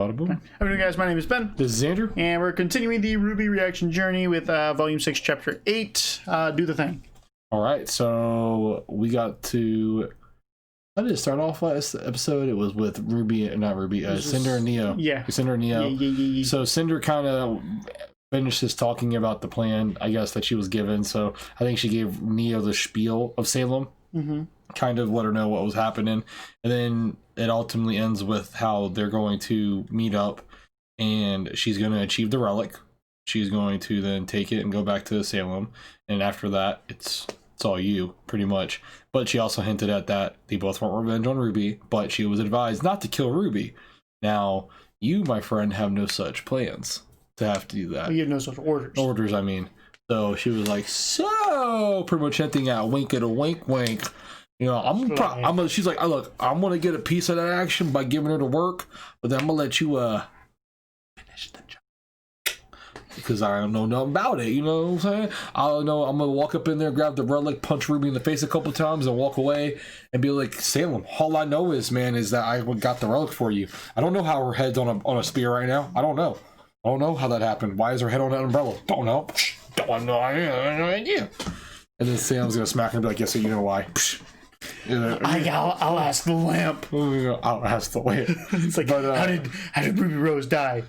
Audible. How are you guys? My name is Ben. This is Andrew. And we're continuing the RWBY reaction journey with Volume 6, Chapter 8. Do the thing. All right, so we got to... How did it start off last episode? It was with Cinder and Neo. Yeah. Cinder and Neo. Yeah. So Cinder kind of finishes talking about the plan, I guess, that she was given. So I think she gave Neo the spiel of Salem. Mm-hmm. Kind of let her know what was happening. And then it ultimately ends with how they're going to meet up and she's going to achieve the relic. She's going to then take it and go back to Salem. And after that, it's all you, pretty much. But she also hinted at that they both want revenge on Ruby, but she was advised not to kill Ruby. Now, you, my friend, have no such plans to have to do that. Well, you have no such orders. Orders, I mean. So she was like, so pretty much hinting at wink at a wink wink. You know, she's like, look, I'm gonna get a piece of that action by giving her to work, but then I'm gonna let you finish the job because I don't know nothing about it. You know what I'm saying? I don't know. I'm gonna walk up in there, grab the relic, punch Ruby in the face a couple times, and walk away and be like, Salem, all I know is, man, is that I got the relic for you. I don't know how her head's on a spear right now. I don't know how that happened. Why is her head on an umbrella? Don't know. Don't know. I have no idea. And then Salem's gonna smack her and be like, yes, so you know why. I'll ask the lamp. I'll ask the lamp. It's like, but, how did Ruby Rose die?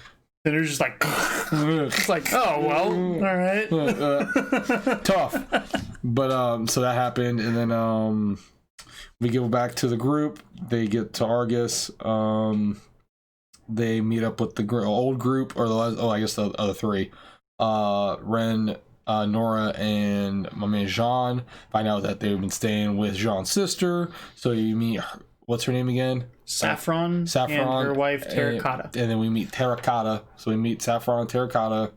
And they're just like, it's like, oh well, all right. Tough. But so that happened, and then we go back to the group. They get to Argus. They meet up with the old group, or I guess the other three. Ren, Nora, and my man Jean. Find out that they've been staying with Jean's sister. So you meet, what's her name again? Saffron and her wife Terracotta. And then we meet Terracotta. So we meet Saffron and Terracotta.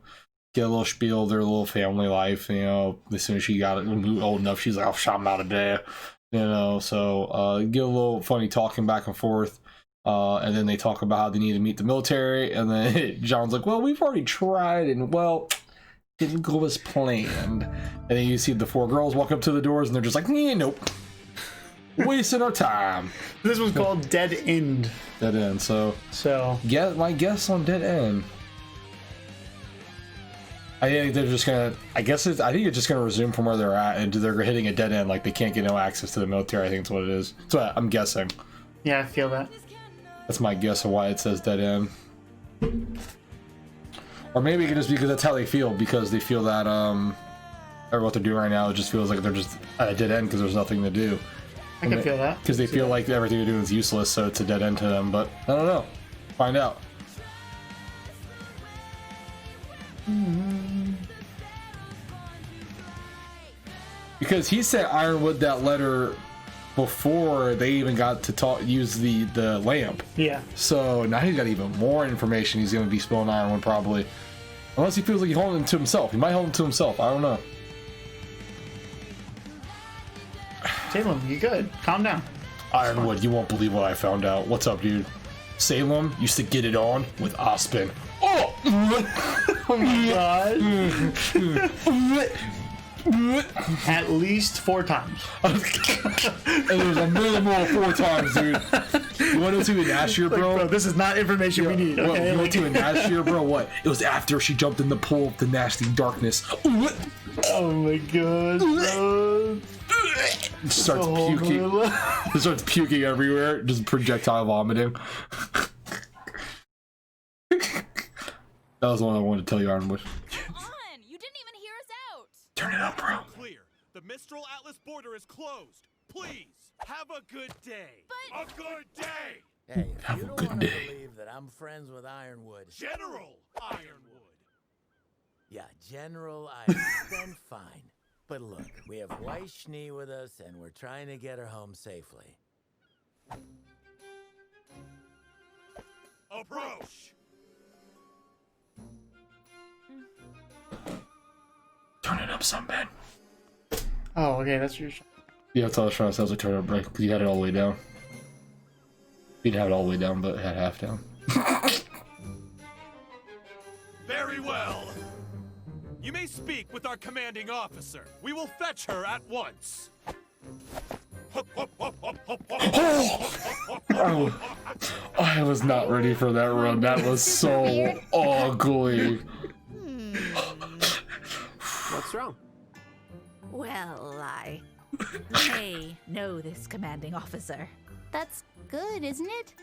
Get a little spiel of their little family life. You know, as soon as she got it old enough, she's like, oh, I'm out of there. You know, so get a little funny talking back and forth. And then they talk about how they need to meet the military. And then John's like, well, we've already tried, and well, didn't go as planned. And then you see the four girls walk up to the doors, and they're just like, nope. Wasting our time. This was called Dead End. Dead End. So get my guess on Dead End. I think they're just gonna. I think it's just gonna resume from where they're at, and they're hitting a dead end. Like they can't get no access to the military. I think that's what it is. That's what I'm guessing. Yeah, I feel that. That's my guess of why it says Dead End. Or maybe it could just be because that's how they feel, because they feel that or what they're doing right now, it just feels like they're just at a dead end because there's nothing to do. I can feel that. Because they feel like everything they're doing is useless, so it's a dead end to them. But I don't know. Find out. Because he sent Ironwood that letter before they even got to use the lamp. Yeah. So now he's got even more information he's going to be spilling Ironwood probably. Unless he feels like he's holding it to himself. He might hold it to himself. I don't know. Salem, you good? Calm down. Ironwood, you won't believe what I found out. What's up, dude? Salem used to get it on with Ospen. Oh! Oh my god. At least 4 times. And there's a minimum 4 times, dude. You want to know to an Asher, bro? Bro, this is not information we need. Okay? You want to an Asher, bro? What? It was after she jumped in the pool of the nasty darkness. Oh my god. Starts puking. It starts puking everywhere. Just projectile vomiting. That was the one I wanted to tell you, Ironwood. Turn it up, bro. Clear. The Mistral Atlas border is closed. Please have a good day. A good day. Hey, if have you a don't good want day. to believe that I'm friends with Ironwood. General Ironwood. Yeah, General Ironwood. Then fine. But look, we have Weiss Schnee with us, and we're trying to get her home safely. Approach. Turn it up some, Ben. Oh, okay, that's your shot. Yeah, that's all I was trying to say. I was like, turn it up, right? Because you had it all the way down. You didn't have it all the way down, but it had half down. Very well. You may speak with our commanding officer. We will fetch her at once. I was not ready for that run. That was so ugly. What's wrong? Well, I may know this commanding officer. That's good, isn't it?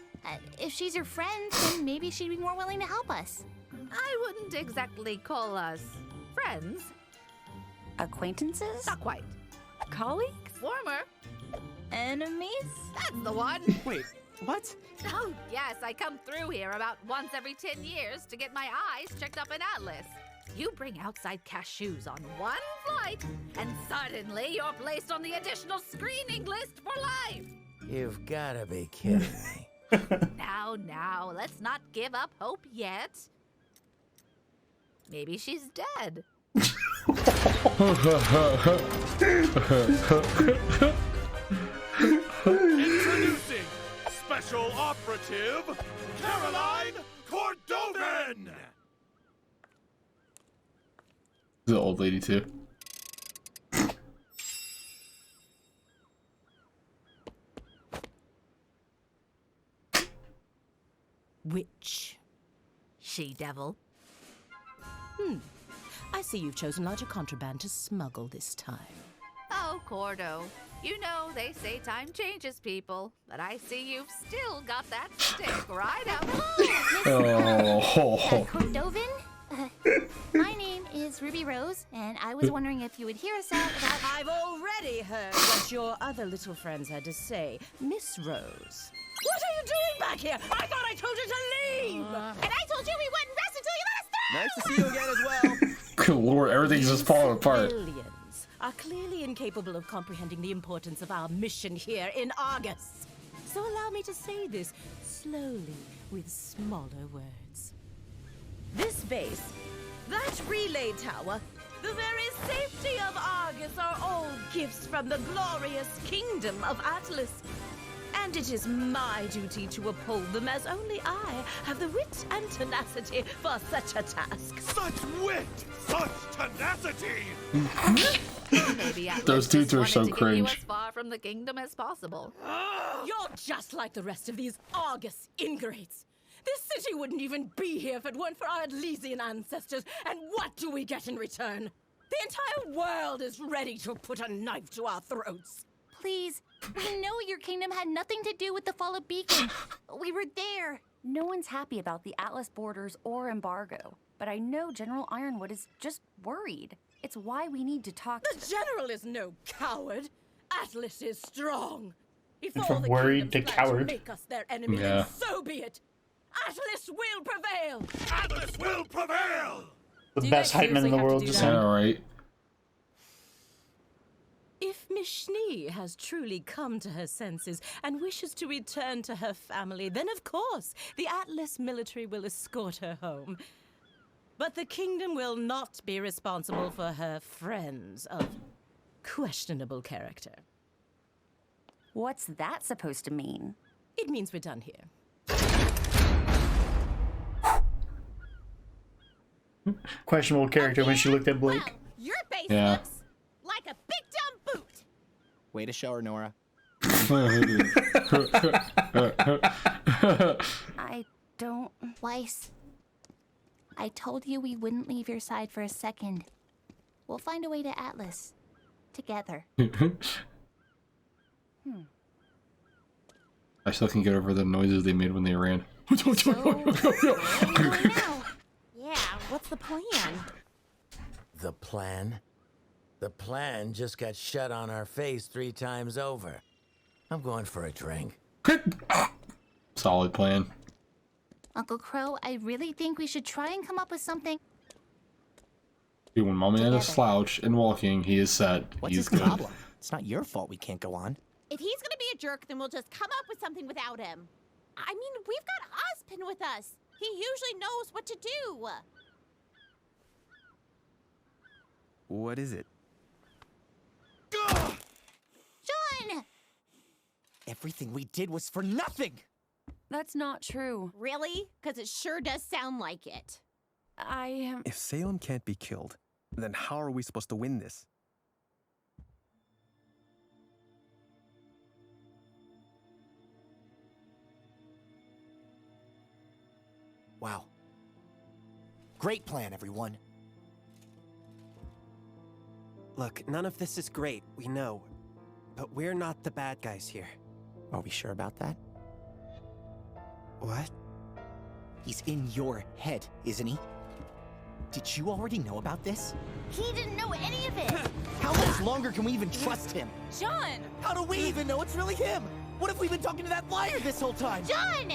If she's your friend, then maybe she'd be more willing to help us. I wouldn't exactly call us friends. Acquaintances? Not quite. Colleagues? Former. Enemies? That's the one. Wait, what? Oh, yes, I come through here about once every 10 years to get my eyes checked up in Atlas. You bring outside cashews on one flight, and suddenly you're placed on the additional screening list for life. You've gotta be kidding me. Now, let's not give up hope yet. Maybe she's dead. Introducing Special Operative Caroline Cordovan! The old lady too. Witch. She-devil. I see you've chosen larger contraband to smuggle this time. Oh, Cordo. You know, they say time changes people, but I see you've still got that stick right up. Oh. Cordovan? My name is Ruby Rose, and I was wondering if you would hear us out about... I've already heard what your other little friends had to say, Miss Rose. What are you doing back here? I thought I told you to leave! And I told you we wouldn't rest until you let us through! Nice to see you again as well. Good lord, everything's just falling apart. Civilians are clearly incapable of comprehending the importance of our mission here in Argus. So allow me to say this slowly with smaller words. This base, that relay tower, the very safety of Argus are all gifts from the glorious kingdom of Atlas. And it is my duty to uphold them, as only I have the wit and tenacity for such a task. Such wit! Such tenacity! Maybe Atlas Those dudes just are so wanted to get you cringe. as far from the kingdom as possible. You're just like the rest of these Argus ingrates. This city wouldn't even be here if it weren't for our Elysian ancestors. And what do we get in return? The entire world is ready to put a knife to our throats. Please, we know your kingdom had nothing to do with the fall of Beacon. We were there. No one's happy about the Atlas borders or embargo, but I know General Ironwood is just worried. It's why we need to talk The general is no coward. Atlas is strong. If And all from the worried kingdoms to plan coward. make us their enemy, Yeah. then so be it. Atlas will prevail. Atlas will prevail! The Do you best guys hype man in the seriously have to world do just that? saying. Yeah, right. If Miss Schnee has truly come to her senses and wishes to return to her family, then of course the Atlas military will escort her home. But the kingdom will not be responsible for her friends of questionable character. What's that supposed to mean? It means we're done here. Questionable character when she looked at Blake. Well, your face Yeah. looks like a big dumb boot. Way to show her, Nora. I don't... Weiss, I told you we wouldn't leave your side for a second. We'll find a way to Atlas. Together. I still can get over the noises they made when they ran. Where are we going now? Yeah, what's the plan? The plan? The plan just got shut on our face 3 times over. I'm going for a drink. Solid plan. Uncle Crow, I really think we should try and come up with something. Dude, when my man is Together. slouched and walking, he is set. What's He's his good. problem? It's not your fault we can't go on. If he's gonna be a jerk, then we'll just come up with something without him. I mean, we've got Ozpin with us. He usually knows what to do. What is it? John! Everything we did was for nothing! That's not true. Really? Because it sure does sound like it. If Salem can't be killed, then how are we supposed to win this? Wow. Great plan, everyone. Look, none of this is great, we know. But we're not the bad guys here. Are we sure about that? What? He's in your head, isn't he? Did you already know about this? He didn't know any of it! How much longer can we even trust him? John! How do we even know it's really him? What if we've been talking to that liar this whole time? John!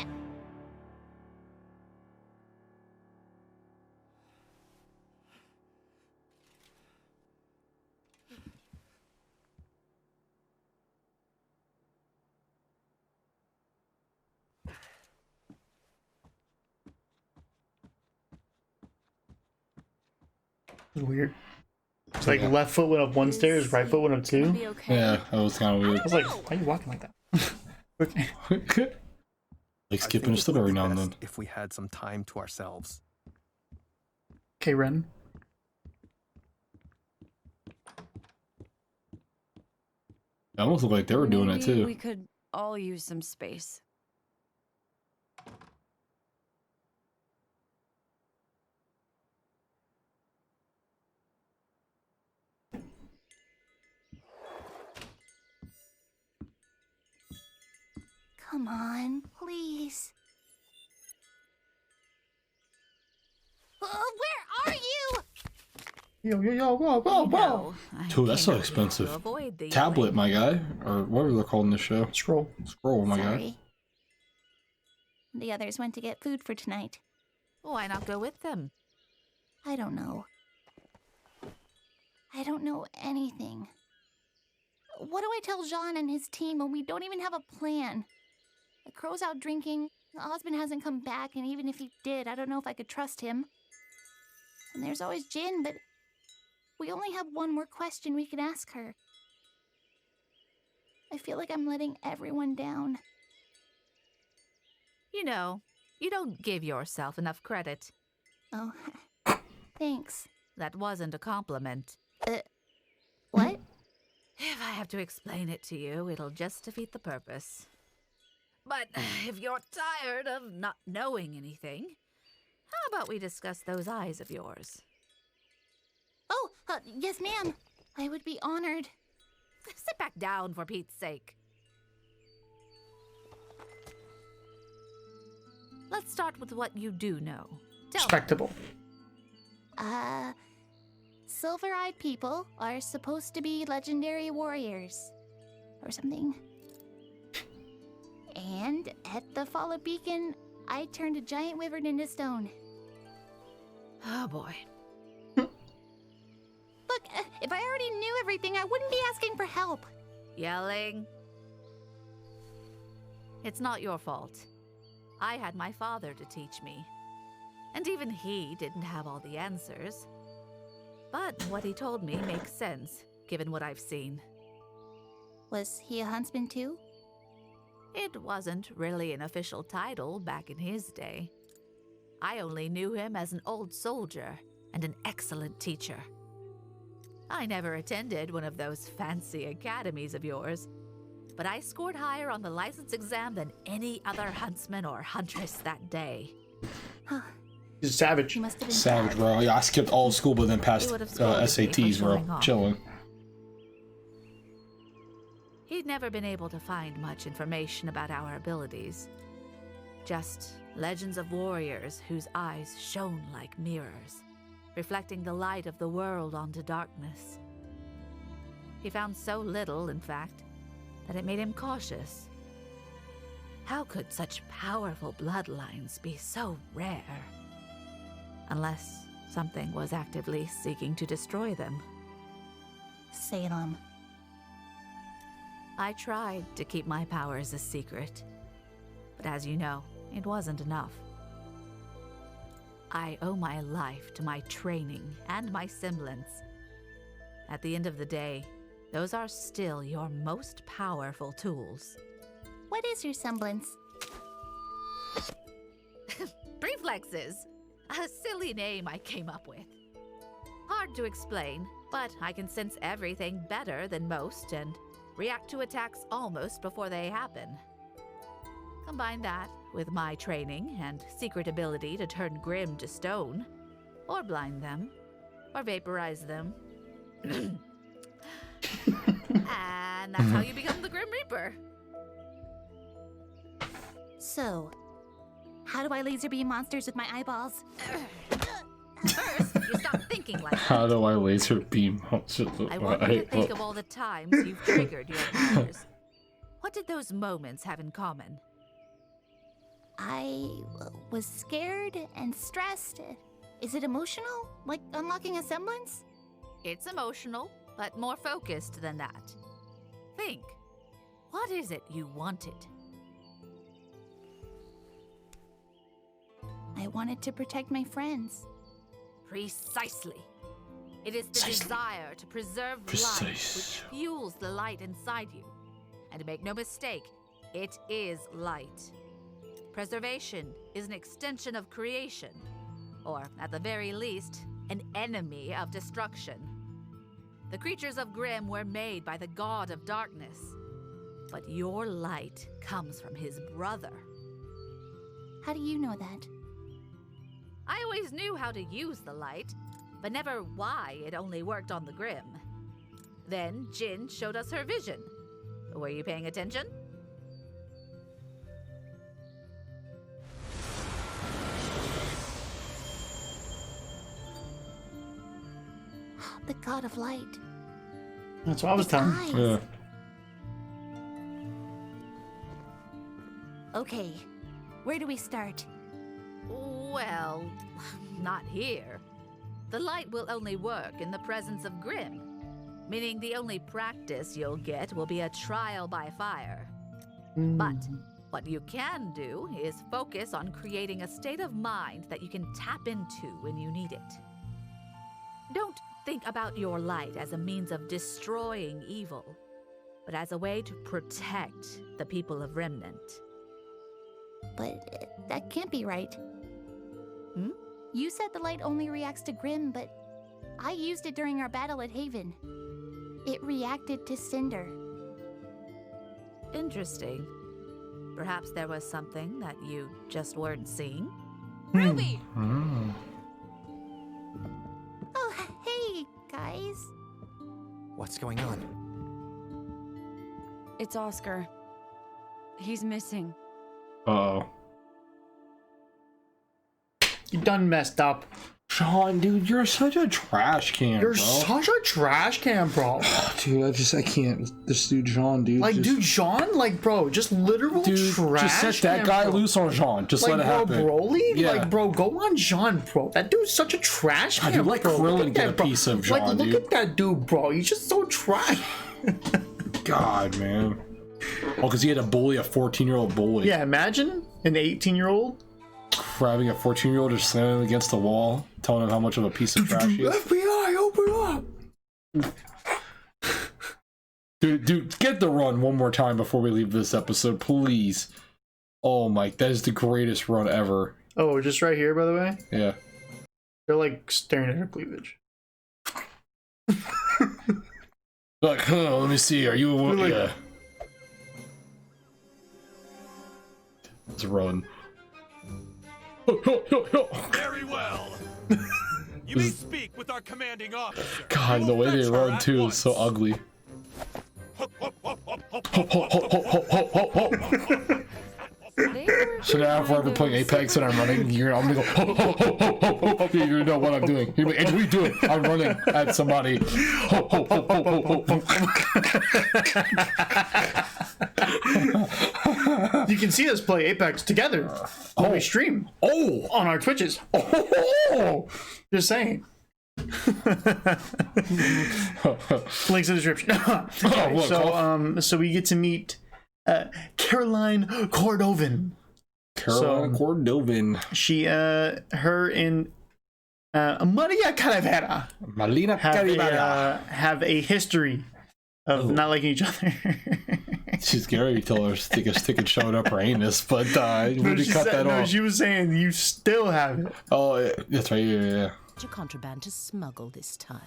Weird. It's like left foot went up one stairs, right foot went up two. Yeah, that was kind of weird. I was like, why are you walking like that? Like skipping a step every now and then. If we had some time to ourselves. Okay, Ren. It almost looked like they were doing it too. We could all use some space. Come on, please. Where are you? Yo, whoa. Dude, that's so expensive. Tablet, my guy, or whatever they're calling this show. Scroll, my guy. Sorry. The others went to get food for tonight. Why not go with them? I don't know. I don't know anything. What do I tell Jean and his team when we don't even have a plan? The crow's out drinking, Osmond hasn't come back, and even if he did, I don't know if I could trust him. And there's always Jin, but we only have one more question we can ask her. I feel like I'm letting everyone down. You know, you don't give yourself enough credit. Oh, thanks. That wasn't a compliment. What? If I have to explain it to you, it'll just defeat the purpose. But if you're tired of not knowing anything, how about we discuss those eyes of yours? Oh, yes, ma'am. I would be honored. Sit back down, for Pete's sake. Let's start with what you do know. Respectable. Silver-eyed people are supposed to be legendary warriors. Or something. And at the Fall of Beacon, I turned a giant wyvern into stone. Oh boy. Look, if I already knew everything, I wouldn't be asking for help. Yelling. It's not your fault. I had my father to teach me. And even he didn't have all the answers. But what he told me makes sense, given what I've seen. Was he a huntsman too? It wasn't really an official title back in his day. I only knew him as an old soldier and an excellent teacher. I never attended one of those fancy academies of yours, but I scored higher on the license exam than any other huntsman or huntress that day. He's a savage. He must have been Savage, bro. Yeah, I skipped all school, but then passed SATs, bro. Chilling. He'd never been able to find much information about our abilities. Just legends of warriors whose eyes shone like mirrors, reflecting the light of the world onto darkness. He found so little, in fact, that it made him cautious. How could such powerful bloodlines be so rare? Unless something was actively seeking to destroy them. Salem. I tried to keep my powers a secret, but as you know, it wasn't enough. I owe my life to my training and my semblance. At the end of the day, those are still your most powerful tools. What is your semblance? Reflexes! A silly name I came up with. Hard to explain, but I can sense everything better than most and react to attacks almost before they happen. Combine that with my training and secret ability to turn Grimm to stone, or blind them, or vaporize them. And that's how you become the Grim Reaper. So, how do I laser beam monsters with my eyeballs? First, you stop thinking like that. How do I laser beam monsters with I my want you to think eyeballs? of all the times you've triggered your powers. What did those moments have in common? I was scared and stressed. Is it emotional? Like unlocking a semblance? It's emotional, but more focused than that. Think. What is it you wanted? I wanted to protect my friends. Precisely. It is the desire to preserve life which fuels the light inside you. And make no mistake, it is light. Preservation is an extension of creation, or at the very least, an enemy of destruction. The creatures of Grimm were made by the god of darkness, but your light comes from his brother. How do you know that? I always knew how to use the light, but never why it only worked on the Grimm. Then Jin showed us her vision. Were you paying attention? The god of light. That's what I was telling you. Yeah. Okay, where do we start? Well, not here. The light will only work in the presence of Grimm, meaning the only practice you'll get will be a trial by fire. But what you can do is focus on creating a state of mind that you can tap into when you need it. Don't think about your light as a means of destroying evil, but as a way to protect the people of Remnant. But that can't be right. Hmm? You said the light only reacts to Grimm, but I used it during our battle at Haven. It reacted to Cinder. Interesting. Perhaps there was something that you just weren't seeing? Ruby! Oh, hey, guys. What's going on? It's Oscar. He's missing. Uh-oh. You done messed up. Sean, dude, you're such a trash can, You're bro. such a trash can, bro. Dude, I can't. This dude, Jean, dude. Like, dude, Jean, like, bro, just literal trash. Just set that can, guy bro. loose on Jean. Just like, let it happen. Broly? Yeah. Like, bro, go on Jean, bro. That dude's such a trash God, can, dude, let bro. Look Krillin at get that, a bro. piece of Jean, Like, look dude. at that dude, bro. He's just so trash. God, man. Oh, because he had to bully a 14-year-old boy. Yeah, imagine an 18-year-old. Grabbing a 14-year-old and slamming him against the wall, telling him how much of a piece of trash he is. FBI, open up! Dude, get the run one more time before we leave this episode, please. Oh, Mike, that is the greatest run ever. Oh, just right here, by the way. Yeah. They're like staring at her cleavage. Like, huh, let me see. Are you a woman? Like- Yeah. Let's run. Very well. You may speak with our commanding officer. God, the way they run too is so ugly. So now if we're ever playing Apex and I'm running, I'm gonna go, ho, ho, ho, ho, ho, ho. You know what I'm doing. You're like, Andrew, what are you doing? I'm running at somebody. Ho, ho, ho, ho, ho, ho, ho. You can see us play Apex together when we stream. Oh! On our Twitches. Oh! Just saying. Links in the description. Okay, look, so we get to meet Caroline Cordovin. Cordovin. She, her and Maria Calavera Malina Calavera have a history of not liking each other. She's scary to tell her to stick a stick and shove it up her anus, but we she cut said, that off. she was saying you still have it. Oh, that's right. Yeah. Your contraband to smuggle this time.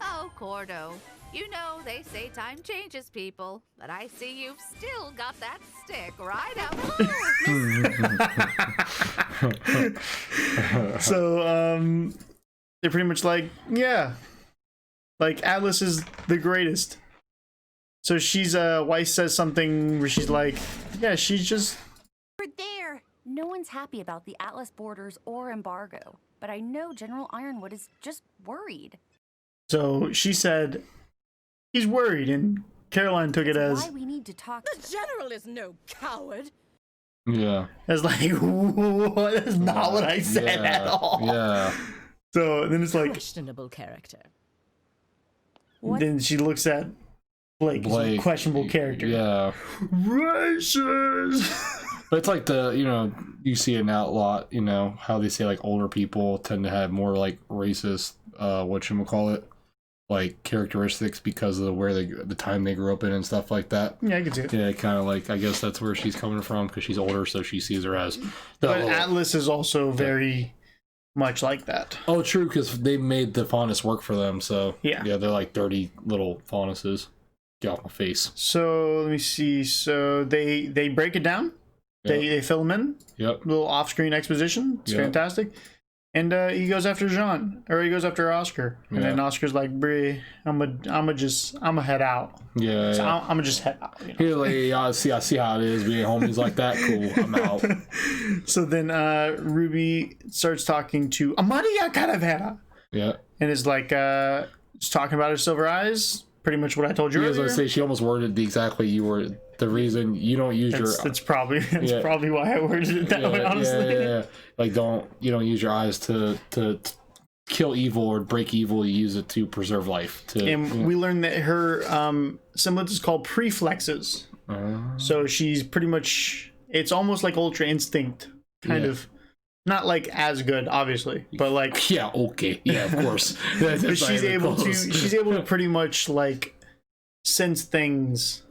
Oh, Cordo. You know, they say time changes people, but I see you've still got that stick right up. So, they're pretty much like, yeah, like Atlas is the greatest. So she's, Weiss says something where she's like, yeah, she's just... We're there. No one's happy about the Atlas borders or embargo, but I know General Ironwood is just worried. So she said, he's worried, and Caroline took it as... why we need to talk The General is no coward. Yeah. As like, what? That's not what I said at all. Yeah. So then it's like... Questionable character. Then she looks at Blake. He's a questionable character. Yeah. Racist! But it's like you see it now a lot, how they say like older people tend to have more like racist, whatchamacallit, like characteristics because of the time they grew up in and stuff like that. Yeah, I can see it. Yeah, kind of like, I guess that's where she's coming from because she's older, so she sees her as... But Atlas is also very much like that. Oh, true, because they made the faunus work for them, so... Yeah, they're like dirty little faunuses. Get off my face. So, let me see. So, they break it down. Yep. They fill him in. Yep. Little off-screen exposition. It's fantastic. And he goes after Jean, or he goes after Oscar, and then Oscar's like, "Brie, I'm a head out." Yeah, so I'm gonna just head out. He's like, yeah, I see how it is being homies like that. Cool, I'm out. So then Ruby starts talking to Amalia Calavera. Yeah, and is like, just talking about her silver eyes. Pretty much what I told you earlier. I was gonna say she almost worded exactly you were the reason you don't use that's probably why I worded it that way. Honestly, yeah. Like you don't use your eyes to kill evil or break evil. You use it to preserve life. We learned that her semblance is called preflexes. So she's pretty much, it's almost like Ultra Instinct kind of. Not like as good, obviously, but like yeah, okay, yeah, of course. But she's able to pretty much like sense things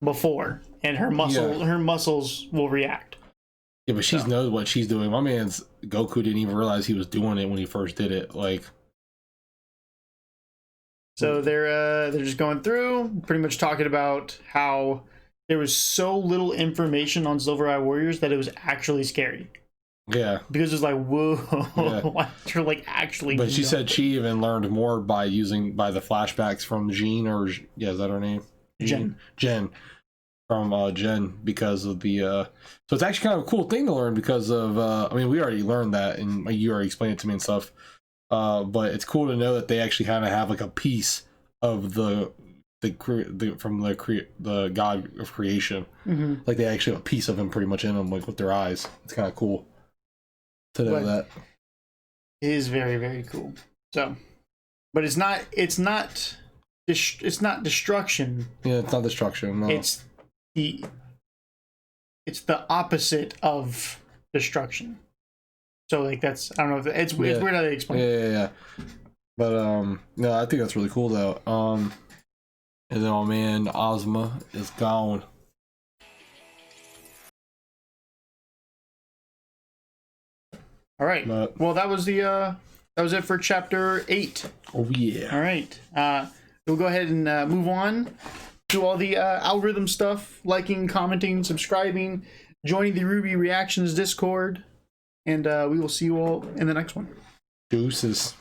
before, and her muscles will react. Yeah, but she knows what she's doing. My man's Goku didn't even realize he was doing it when he first did it. Like, so they're just going through, pretty much talking about how there was so little information on Silver Eye Warriors that it was actually scary. Yeah, because it's like, whoa, you're like actually. But she said she even learned more by the flashbacks from Jean, or is that her name? Jen from Jen, because of the. So it's actually kind of a cool thing to learn because of. I mean, we already learned that, and you already explained it to me and stuff. But it's cool to know that they actually kind of have like a piece of the god of creation. Mm-hmm. Like they actually have a piece of him pretty much in them, like with their eyes. It's kind of cool. To know that it is very, very cool. So, but it's not destruction. Yeah, it's not destruction. No. It's the opposite of destruction. So like that's, I don't know if it's weird how they explain it. Yeah. But no, I think that's really cool though. And then oh man, Ozma is gone. All right. Well, that was it for chapter 8. Oh yeah. All right. We'll go ahead and move on to all the algorithm stuff: liking, commenting, subscribing, joining the RWBY Reactions Discord, and we will see you all in the next one. Deuces.